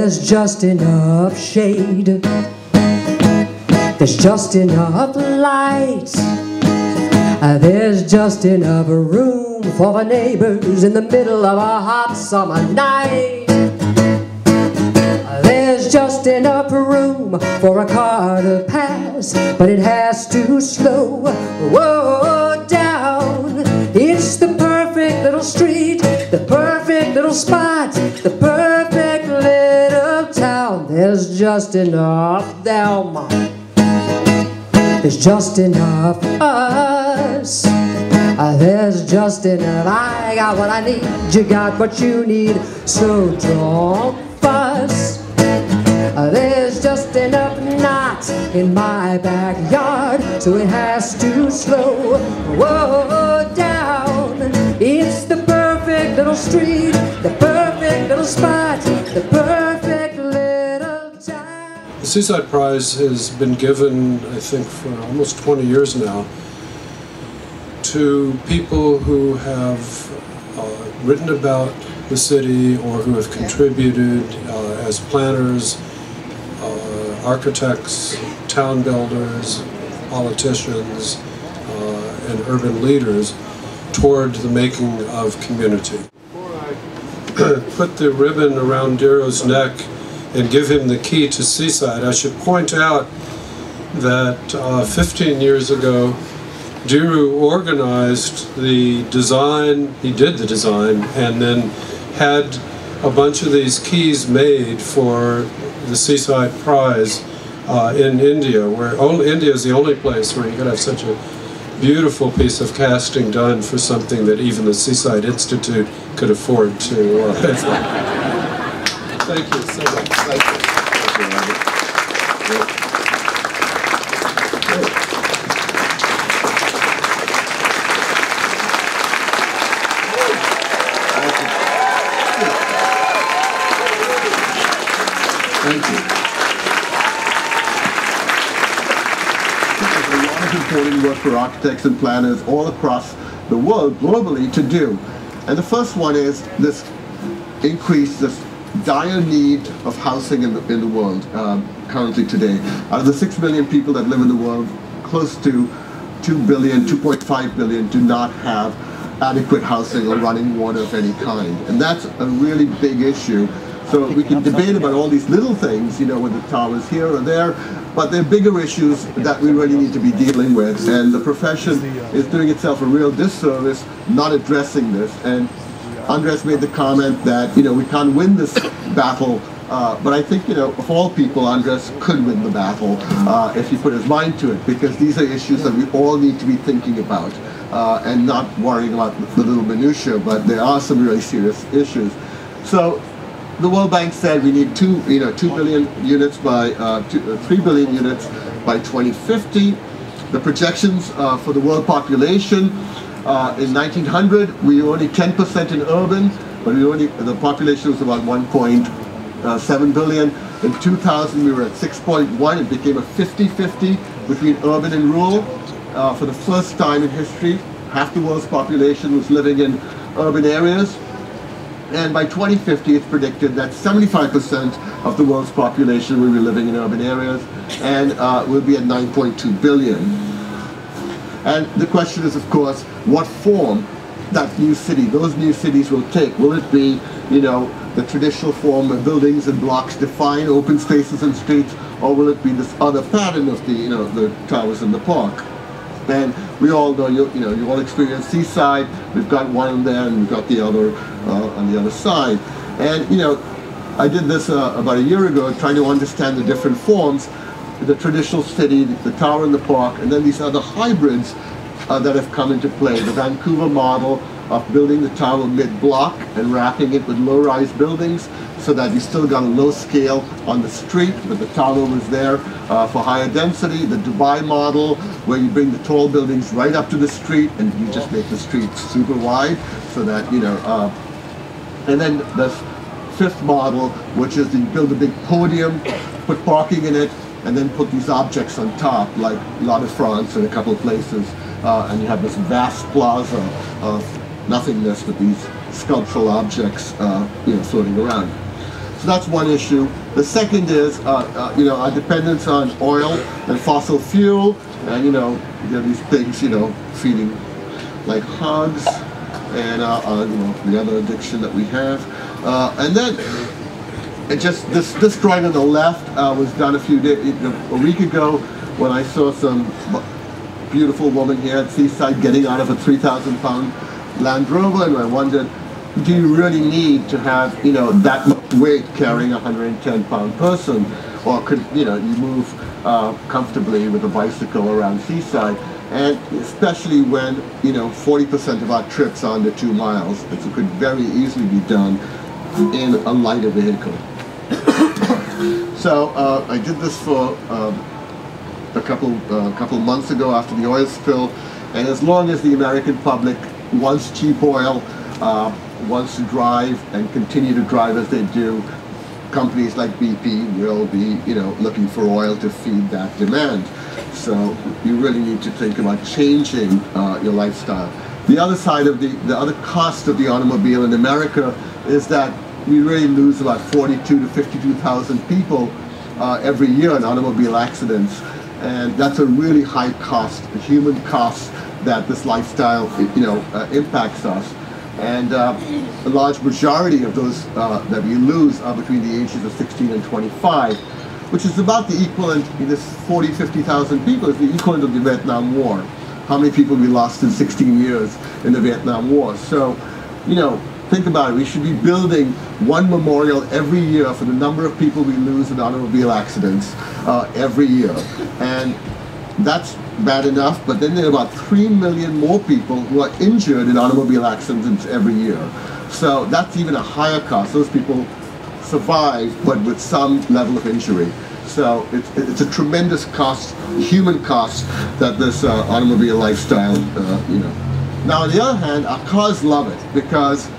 There's just enough shade, there's just enough light, there's just enough room for the neighbors in the middle of a hot summer night. There's just enough room for a car to pass, but it has to slow down. It's the perfect little street, the perfect little spot, the perfect little town. There's just enough them, there's just enough us, there's just enough. I got what I need, you got what you need, so don't fuss. There's just enough knots in my backyard, so it has to slow down. It's the perfect little street, the perfect little spot, the perfect little town. The Seaside Prize has been given, I think, for almost 20 years now to people who have written about the city or who have contributed as planners, architects, town builders, politicians, and urban leaders toward the making of community. Before I put the ribbon around Dhiru's neck and give him the key to Seaside, I should point out that 15 years ago, Dhiru organized the design, he did the design, and then had a bunch of these keys made for the Seaside Prize in India, where India is the only place where you could have such a beautiful piece of casting done for something that even the Seaside Institute could afford to pay for. Thank you so much. Thank you. Thank you. There's a lot of important work for architects and planners all across the world, globally, to do. And the first one is this dire need of housing in the world currently today. Out of the 6 billion people that live in the world, close to 2 billion, 2.5 billion do not have adequate housing or running water of any kind. And that's a really big issue. So we can debate about all these little things, you know, with the towers here or there, but they're bigger issues that we really need to be dealing with. And the profession is doing itself a real disservice not addressing this. And Andres made the comment that, you know, we can't win this battle, but I think, you know, of all people, Andres could win the battle if he put his mind to it, because these are issues that we all need to be thinking about and not worrying about the little minutiae, but there are some really serious issues. So the World Bank said we need 2 billion units by 3 billion units by 2050. The projections for the world population in 1900, we were only 10% in urban, but the population was about 1.7 billion. In 2000, we were at 6.1. It became a 50-50 between urban and rural. For the first time in history, half the world's population was living in urban areas. And by 2050, it's predicted that 75% of the world's population will be living in urban areas, and will be at 9.2 billion. And the question is, of course, what form that new city, those new cities will take. Will it be, you know, the traditional form of buildings and blocks define open spaces and streets, or will it be this other pattern of the, you know, the towers in the park? And we all know, you all experience Seaside. We've got one there, and we've got the other on the other side. And, you know, I did this about a year ago, trying to understand the different forms, the traditional city, the tower in the park, and then these other hybrids that have come into play. The Vancouver model of building the tower mid-block and wrapping it with low-rise buildings so that you still got a low scale on the street, but the tower was there for higher density. The Dubai model, where you bring the tall buildings right up to the street and you just make the street super wide so that, you know, and then the fifth model, which is you build a big podium, put parking in it, and then put these objects on top, like La de France and a couple of places, and you have this vast plaza of nothingness with these sculptural objects, you know, floating around. So that's one issue. The second is, you know, our dependence on oil and fossil fuel, and you know, there are these things, you know, feeding like hogs, and you know, the other addiction that we have, and then it just this drawing on the left was done a week ago when I saw some beautiful woman here at Seaside getting out of a 3,000-pound Land Rover, and I wondered, do you really need to have, you know, that much weight carrying a 110-pound person, or could, you know, you move comfortably with a bicycle around Seaside? And especially when, you know, 40% of our trips are under 2 miles, it could very easily be done in a lighter vehicle. So I did this for a couple months ago after the oil spill, and as long as the American public wants cheap oil, wants to drive and continue to drive as they do, companies like BP will be, you know, looking for oil to feed that demand. So you really need to think about changing your lifestyle. The other side of the other cost of the automobile in America is that we really lose about 42 to 52,000 people every year in automobile accidents, and that's a really high cost, a human cost that this lifestyle, you know, impacts us. And a large majority of those that we lose are between the ages of 16 and 25, which is about the equivalent, this 40, 50,000 people is the equivalent of the Vietnam War. How many people we lost in 16 years in the Vietnam War. So, you know, think about it. We should be building one memorial every year for the number of people we lose in automobile accidents every year. And that's bad enough, but then there are about 3 million more people who are injured in automobile accidents every year. So that's even a higher cost. Those people survive, but with some level of injury. So it's a tremendous cost, human cost, that this automobile lifestyle, you know. Now on the other hand, our cars love it, because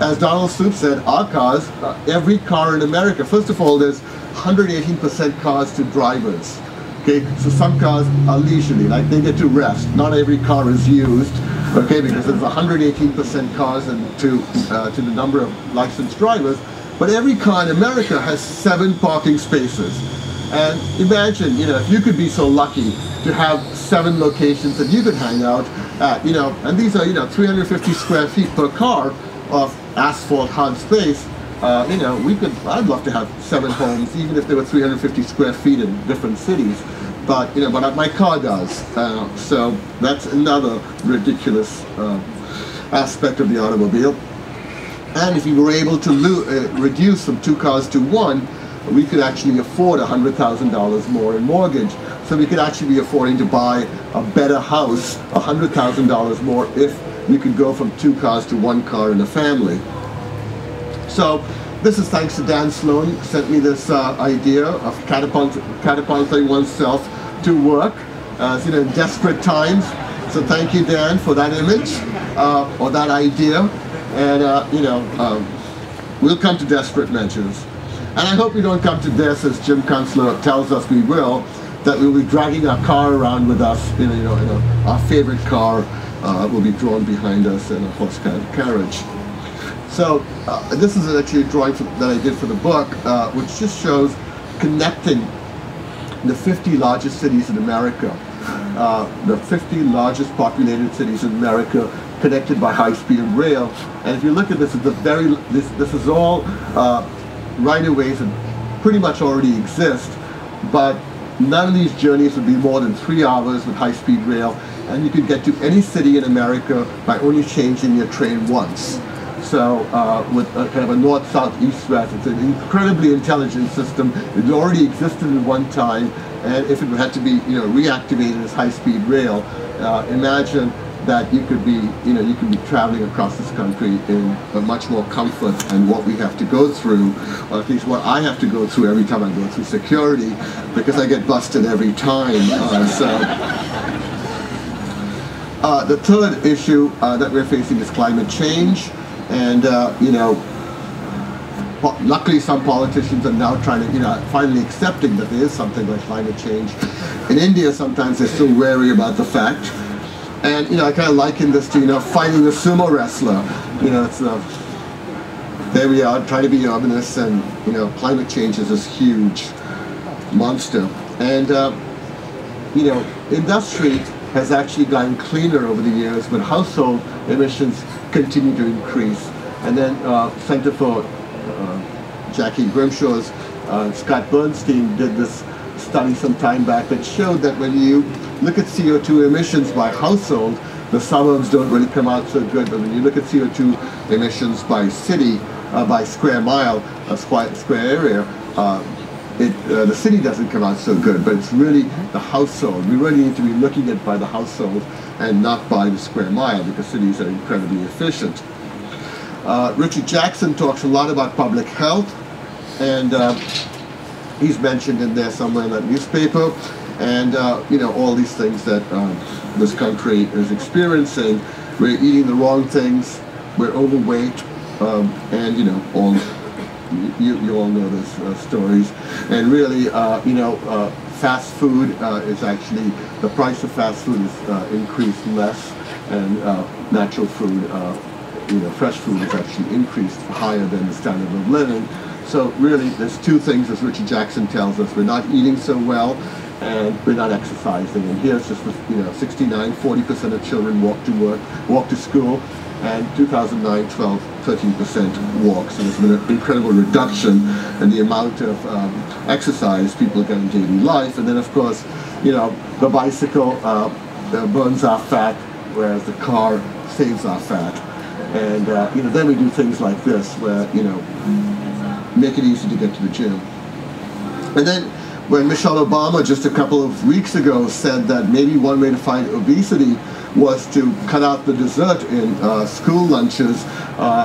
as Donald Soup said, our cars, every car in America, first of all, there's 118% cars to drivers. Okay, so some cars are leisurely, like they get to rest. Not every car is used, okay, because there's 118% cars and to the number of licensed drivers. But every car in America has 7 parking spaces. And imagine, you know, if you could be so lucky to have 7 locations that you could hang out at, you know, and these are, you know, 350 square feet per car of asphalt hard space. You know, I'd love to have 7 homes, even if they were 350 square feet in different cities. But, you know, but my car does. So that's another ridiculous aspect of the automobile. And if we were able to reduce from 2 cars to 1, we could actually afford $100,000 more in mortgage. So we could actually be affording to buy a better house, $100,000 more, if you could go from 2 cars to 1 car in a family. So this is thanks to Dan Sloan, sent me this idea of catapulting oneself to work, you know, in desperate times. So thank you, Dan, for that image or that idea. And you know, we'll come to desperate measures. And I hope we don't come to this, as Jim Kunstler tells us we will, that we'll be dragging our car around with us, you know, our favorite car will be drawn behind us in a horse carriage. So this is actually a drawing that I did for the book, which just shows connecting the 50 largest cities in America, the 50 largest populated cities in America, connected by high-speed rail. And if you look at this, this is all right-of-ways that pretty much already exist, but none of these journeys would be more than 3 hours with high-speed rail, and you could get to any city in America by only changing your train once. So with kind of a north, south, east, west, it's an incredibly intelligent system. It already existed at one time, and if it had to be, you know, reactivated as high-speed rail, imagine that you could be, you know, you could be traveling across this country in much more comfort than what we have to go through, or at least what I have to go through every time I go through security, because I get busted every time. The third issue that we're facing is climate change. And, you know, luckily some politicians are now trying to, you know, finally accepting that there is something like climate change. In India, sometimes they're still wary about the fact. And, you know, I kind of liken this to, you know, fighting a sumo wrestler. You know, it's there we are trying to be urbanists, and you know, climate change is this huge monster. And you know, industry has actually gotten cleaner over the years, but household emissions continue to increase. And then Center for Jackie Grimshaw's Scott Bernstein did this study some time back that showed that when you look at CO2 emissions by household, the suburbs don't really come out so good, but when you look at CO2 emissions by city, by square mile, square area, the city doesn't come out so good, but it's really the household. We really need to be looking at by the household and not by the square mile, because cities are incredibly efficient. Richard Jackson talks a lot about public health, and he's mentioned in there somewhere in that newspaper, and you know, all these things that this country is experiencing. We're eating the wrong things, we're overweight, and you know, you all know those stories. And really, you know, fast food is actually, the price of fast food is increased less, and natural food, you know, fresh food is actually increased higher than the standard of living. So really, there's two things, as Richard Jackson tells us: we're not eating so well, and we're not exercising. And here's just, you know, 40% of children walk to school, and 2009, 13% walk. So there's been an incredible reduction in the amount of exercise people get in daily life. And then, of course, you know, the bicycle burns our fat, whereas the car saves our fat. And you know, then we do things like this, where, you know, make it easy to get to the gym. And then when Michelle Obama just a couple of weeks ago said that maybe one way to fight obesity was to cut out the dessert in school lunches,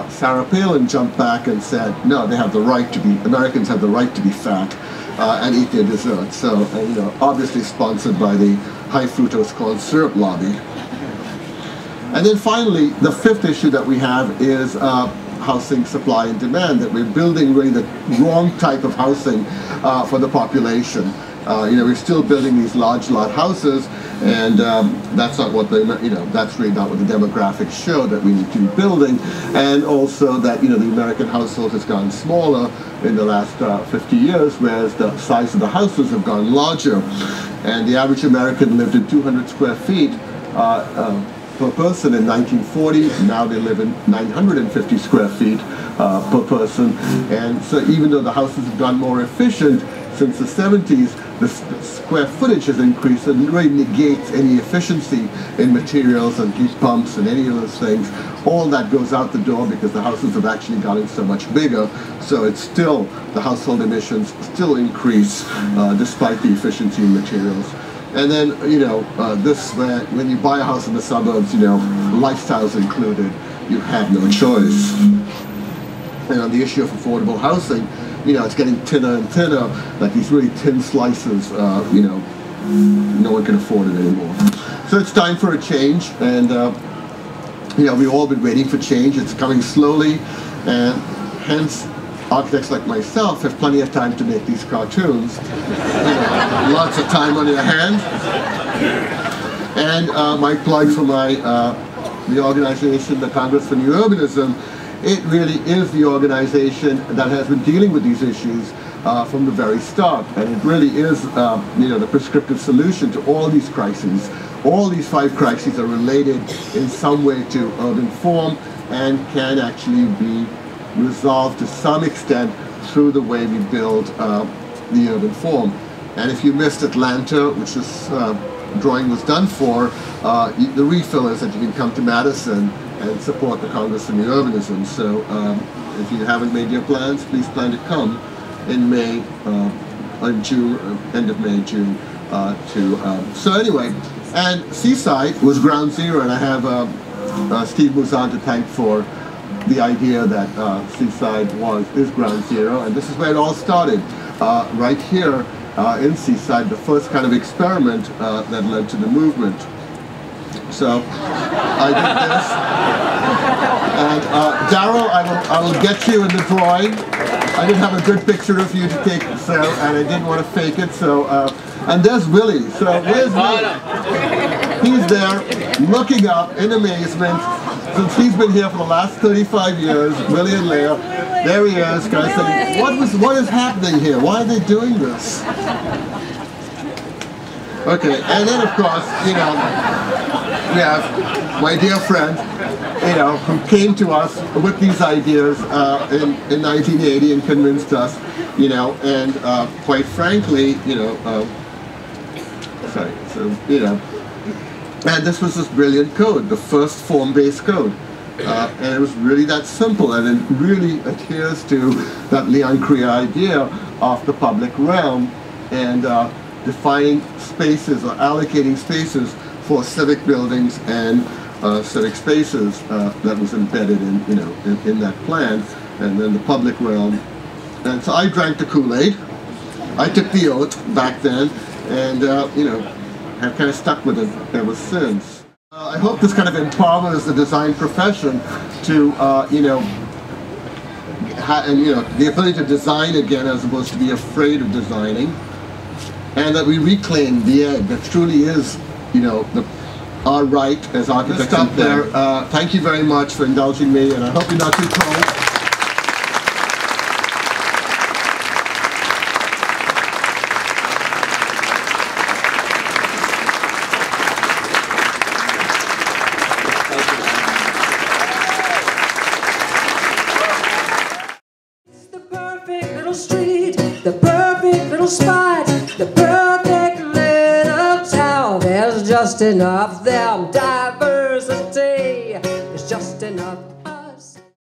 Sarah Palin jumped back and said, no, they have the right to be, Americans have the right to be fat and eat their dessert. So, you know, obviously sponsored by the high fructose corn syrup lobby. And then finally, the fifth issue that we have is housing supply and demand, that we're building really the wrong type of housing for the population. You know, we're still building these large lot houses, and that's not what the, you know, that's really not what the demographics show that we need to be building. And also that, you know, the American household has gotten smaller in the last 50 years, whereas the size of the houses have gotten larger. And the average American lived in 200 square feet per person in 1940. Now they live in 950 square feet per person. And so even though the houses have gotten more efficient since the 70s, the square footage has increased, and really negates any efficiency in materials and heat pumps and any of those things. All that goes out the door because the houses have actually gotten so much bigger. So it's still, the household emissions still increase despite the efficiency in materials. And then, you know, this, when you buy a house in the suburbs, you know, lifestyle's included, you have no choice. And on the issue of affordable housing, you know, it's getting thinner and thinner, like these really thin slices, you know, no one can afford it anymore. So it's time for a change, and, you know, we've all been waiting for change. It's coming slowly, and hence, architects like myself have plenty of time to make these cartoons. You know, lots of time on your hands. And my plug for the organization, the Congress for New Urbanism, it really is the organization that has been dealing with these issues from the very start. And it really is, you know, the prescriptive solution to all these crises. All these 5 crises are related in some way to urban form and can actually be resolved to some extent through the way we build the urban form. And if you missed Atlanta, which this drawing was done for, the refill is that you can come to Madison and support the Congress for New Urbanism. So if you haven't made your plans, please plan to come in May, in June, end of May, June. So anyway, and Seaside was ground zero, and I have Steve Mouzan to thank for the idea that Seaside is ground zero, and this is where it all started, right here in Seaside, the first kind of experiment that led to the movement. So I did this, and Darryl, I will get you in the drawing. I didn't have a good picture of you to take, so, and I didn't want to fake it, so, and there's Willie. So where's Willie? He's there. looking up in amazement, since he's been here for the last 35 years, Willie and Leah. There he is, guys saying, what is happening here? Why are they doing this? Okay, and then of course, you know, we have my dear friend, you know, who came to us with these ideas in 1980 and convinced us, you know, and quite frankly, you know, you know, and this was this brilliant code, the first form-based code. And it was really that simple, and it really adheres to that Leon Crea idea of the public realm and defining spaces or allocating spaces for civic buildings and civic spaces that was embedded in, you know, in that plan, and then the public realm. And so I drank the Kool-Aid. I took the oath back then, and you know, have kind of stuck with it ever since. I hope this kind of empowers the design profession to, you know, the ability to design again as opposed to be afraid of designing, and that we reclaim the egg that truly is, you know, our right as architects. Stop there. Thank you very much for indulging me, and I hope you're not too cold. Street, the perfect little spot, the perfect little town. There's just enough them.